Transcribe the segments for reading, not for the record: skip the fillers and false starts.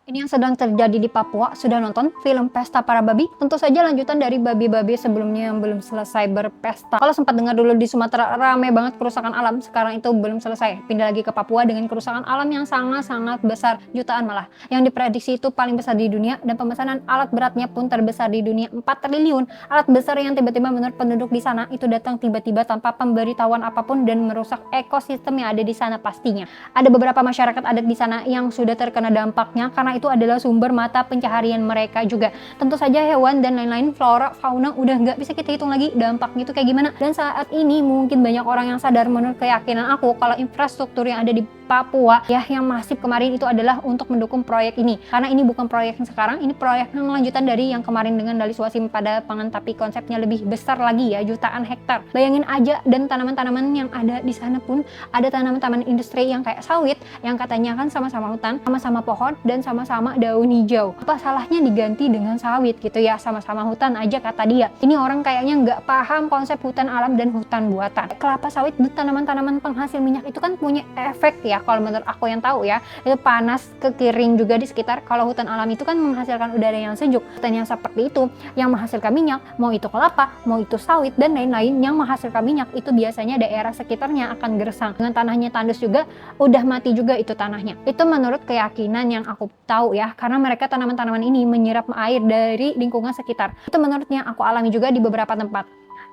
Ini yang sedang terjadi di Papua. Sudah nonton film Pesta Para Babi? Tentu saja lanjutan dari babi-babi sebelumnya yang belum selesai berpesta. Kalau sempat dengar dulu di Sumatera rame banget kerusakan alam, sekarang itu belum selesai. Pindah lagi ke Papua dengan kerusakan alam yang sangat-sangat besar, jutaan malah. Yang diprediksi itu paling besar di dunia dan pemesanan alat beratnya pun terbesar di dunia, 4 triliun. Alat besar yang tiba-tiba menurut penduduk di sana itu datang tiba-tiba tanpa pemberitahuan apapun dan merusak ekosistem yang ada di sana pastinya. Ada beberapa masyarakat adat di sana yang sudah terkena dampaknya karena itu adalah sumber mata pencaharian mereka juga. Tentu saja hewan dan lain-lain, flora, fauna udah nggak bisa kita hitung lagi dampaknya itu kayak gimana. Dan saat ini mungkin banyak orang yang sadar menurut keyakinan aku kalau infrastruktur yang ada di Papua ya yang masif kemarin itu adalah untuk mendukung proyek ini. Karena ini bukan proyek yang sekarang, ini proyek yang lanjutan dari yang kemarin dengan Dali Swasimpada Pangan, tapi konsepnya lebih besar lagi ya, jutaan hektar. Bayangin aja, dan tanaman-tanaman yang ada di sana pun ada tanaman-tanaman industri yang kayak sawit yang katanya kan sama-sama hutan, sama-sama pohon dan sama-sama daun hijau. Apa salahnya diganti dengan sawit gitu ya, sama-sama hutan aja kata dia. Ini orang kayaknya nggak paham konsep hutan alam dan hutan buatan. Kelapa sawit dan tanaman-tanaman penghasil minyak itu kan punya efek ya, kalau menurut aku yang tahu ya, itu panas, kekering juga di sekitar. Kalau hutan alam itu kan menghasilkan udara yang sejuk. Hutan yang seperti itu yang menghasilkan minyak, mau itu kelapa, mau itu sawit dan lain-lain yang menghasilkan minyak, itu biasanya daerah sekitarnya akan gersang. Dengan tanahnya tandus juga, udah mati juga itu tanahnya. Itu menurut keyakinan yang aku tahu ya, karena mereka tanaman-tanaman ini menyerap air dari lingkungan sekitar. Itu menurutnya aku alami juga di beberapa tempat.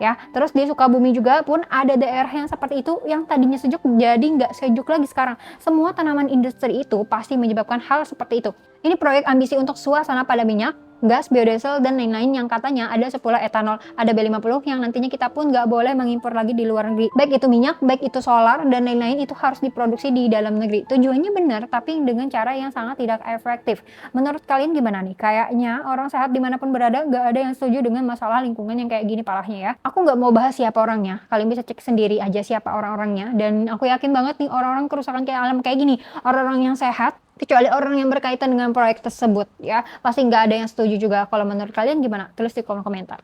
Ya, terus di Sukabumi juga pun ada daerah yang seperti itu yang tadinya sejuk jadi nggak sejuk lagi sekarang. Semua tanaman industri itu pasti menyebabkan hal seperti itu. Ini proyek ambisi untuk suasana pada minyak, gas, biodiesel, dan lain-lain yang katanya ada 10 etanol, ada B50 yang nantinya kita pun nggak boleh mengimpor lagi di luar negeri. Baik itu minyak, baik itu solar, dan lain-lain itu harus diproduksi di dalam negeri. Tujuannya benar, tapi dengan cara yang sangat tidak efektif. Menurut kalian gimana nih? Kayaknya orang sehat dimanapun berada nggak ada yang setuju dengan masalah lingkungan yang kayak gini parahnya ya. Aku nggak mau bahas siapa orangnya, kalian bisa cek sendiri aja siapa orang-orangnya, dan aku yakin banget nih orang-orang kerusakan kayak alam kayak gini, orang-orang yang sehat, kecuali orang yang berkaitan dengan proyek tersebut ya, pasti nggak ada yang setuju juga. Kalau menurut kalian gimana? Tulis di kolom komentar.